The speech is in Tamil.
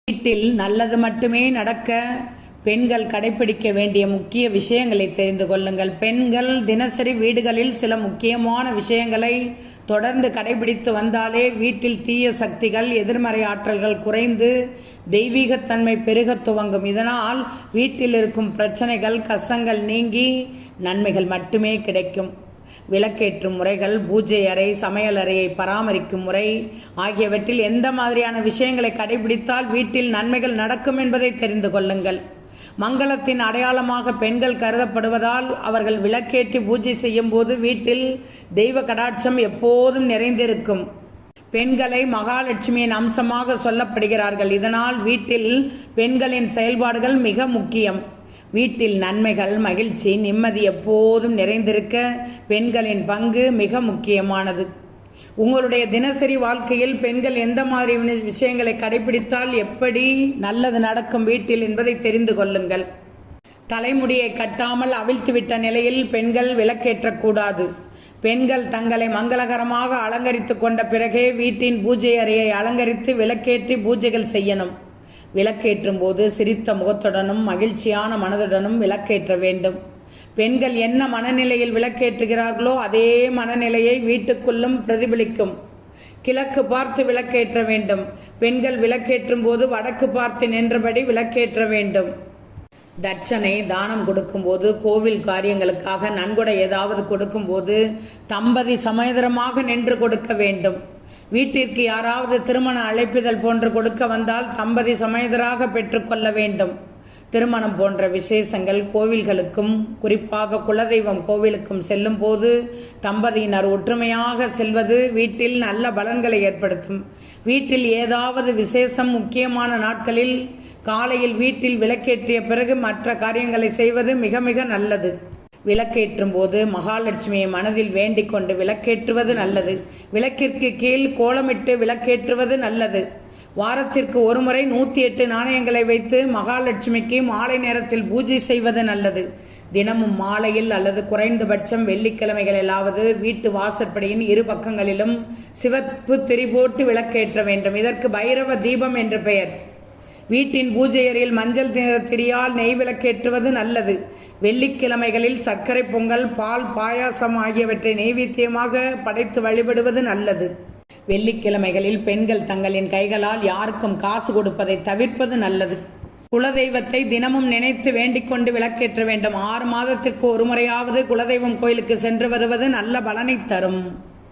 வீட்டில் நல்லது மட்டுமே நடக்க பெண்கள் கடைபிடிக்க வேண்டிய முக்கிய விஷயங்களை தெரிந்து கொள்ளுங்கள். பெண்கள் தினசரி வீடுகளில் சில முக்கியமான விஷயங்களை தொடர்ந்து கடைபிடித்து வந்தாலே வீட்டில் தீய சக்திகள், எதிர்மறை ஆற்றல்கள் குறைந்து தெய்வீகத்தன்மை பெருக துவங்கும். இதனால் வீட்டில் இருக்கும் பிரச்சனைகள், கஷ்டங்கள் நீங்கி நன்மைகள் மட்டுமே கிடைக்கும். விளக்கேற்றும் முறைகள், பூஜை அறை, சமையல் அறையை பராமரிக்கும் முறை ஆகியவற்றில் எந்த மாதிரியான விஷயங்களை கடைபிடித்தால் வீட்டில் நன்மைகள் நடக்கும் என்பதை தெரிந்து கொள்ளுங்கள். மங்களத்தின் அடையாளமாக பெண்கள் கருதப்படுவதால் அவர்கள் விளக்கேற்றி பூஜை செய்யும் போது வீட்டில் தெய்வ கடாட்சம் எப்போதும் நிறைந்திருக்கும். பெண்களை மகாலட்சுமியின் அம்சமாக சொல்லப்படுகிறார்கள். இதனால் வீட்டில் பெண்களின் செயல்பாடுகள் மிக முக்கியம். வீட்டில் நன்மைகள், மகிழ்ச்சி, நிம்மதி எப்போதும் நிறைந்திருக்க பெண்களின் பங்கு மிக முக்கியமானது. உங்களுடைய தினசரி வாழ்க்கையில் பெண்கள் எந்த மாதிரி விஷயங்களை கடைபிடித்தால் எப்படி நல்லது நடக்கும் வீட்டில் என்பதை தெரிந்து கொள்ளுங்கள். தலைமுடியை கட்டாமல் அவிழ்த்துவிட்ட நிலையில் பெண்கள் விளக்கேற்றக்கூடாது. பெண்கள் தங்களை மங்களகரமாக அலங்கரித்து கொண்ட பிறகே வீட்டின் பூஜை அறையை அலங்கரித்து விளக்கேற்றி பூஜைகள் செய்யணும். விளக்கேற்றும் போது சிரித்த முகத்துடனும் மகிழ்ச்சியான மனதுடனும் விளக்கேற்ற வேண்டும். பெண்கள் என்ன மனநிலையில் விளக்கேற்றுகிறார்களோ அதே மனநிலையை வீட்டுக்குள்ளும் பிரதிபலிக்கும். கிழக்கு பார்த்து விளக்கேற்ற வேண்டும். பெண்கள் விளக்கேற்றும் போது வடக்கு பார்த்து நின்றபடி விளக்கேற்ற வேண்டும். தட்சணை, தானம் கொடுக்கும்போது, கோவில் காரியங்களுக்காக நன்கொடை ஏதாவது கொடுக்கும்போது தம்பதி சமேதரமாக நின்று கொடுக்க வேண்டும். வீட்டிற்கு யாராவது திருமண அழைப்பிதழ் போன்று கொடுக்க வந்தால் தம்பதி சமேதராக பெற்றுக்கொள்ள வேண்டும். திருமணம் போன்ற விசேஷங்கள், கோவில்களுக்கும் குறிப்பாக குலதெய்வம் கோவிலுக்கும் செல்லும் போது தம்பதியினர் ஒற்றுமையாக செல்வது வீட்டில் நல்ல பலன்களை ஏற்படுத்தும். வீட்டில் ஏதாவது விசேஷம், முக்கியமான நாட்களில் காலையில் வீட்டில் விளக்கேற்றிய பிறகு மற்ற காரியங்களை செய்வது மிக மிக நல்லது. விளக்கேற்றும் போது மகாலட்சுமியை மனதில் வேண்டிக் கொண்டு விளக்கேற்றுவது நல்லது. விளக்கிற்கு கீழ் கோலமிட்டு விளக்கேற்றுவது நல்லது. வாரத்திற்கு ஒருமுறை 108 நாணயங்களை வைத்து மகாலட்சுமிக்கு மாலை நேரத்தில் பூஜை செய்வது நல்லது. தினமும் மாலையில் அல்லது குறைந்தபட்சம் வெள்ளிக்கிழமைகளிலாவது வீட்டு வாசற்படியின் இரு பக்கங்களிலும் சிவப்பு திரி போட்டு விளக்கேற்ற வேண்டும். இதற்கு பைரவ தீபம் என்று பெயர். வீட்டின் பூஜை அறையில் மஞ்சள் நிற திரியால் நெய் விளக்கேற்றுவது நல்லது. வெள்ளிக்கிழமைகளில் சர்க்கரை பொங்கல், பால், பாயாசம் ஆகியவற்றை நெய்வேத்தியமாக படைத்து வழிபடுவது நல்லது. வெள்ளிக்கிழமைகளில் பெண்கள் தங்களின் கைகளால் யாருக்கும் காசு கொடுப்பதை தவிர்ப்பது நல்லது. குலதெய்வத்தை தினமும் நினைத்து வேண்டிக் கொண்டு விளக்கேற்ற வேண்டும். 6 மாதத்திற்கு ஒரு முறையாவது குலதெய்வம் கோயிலுக்கு சென்று வருவது நல்ல பலனை தரும்.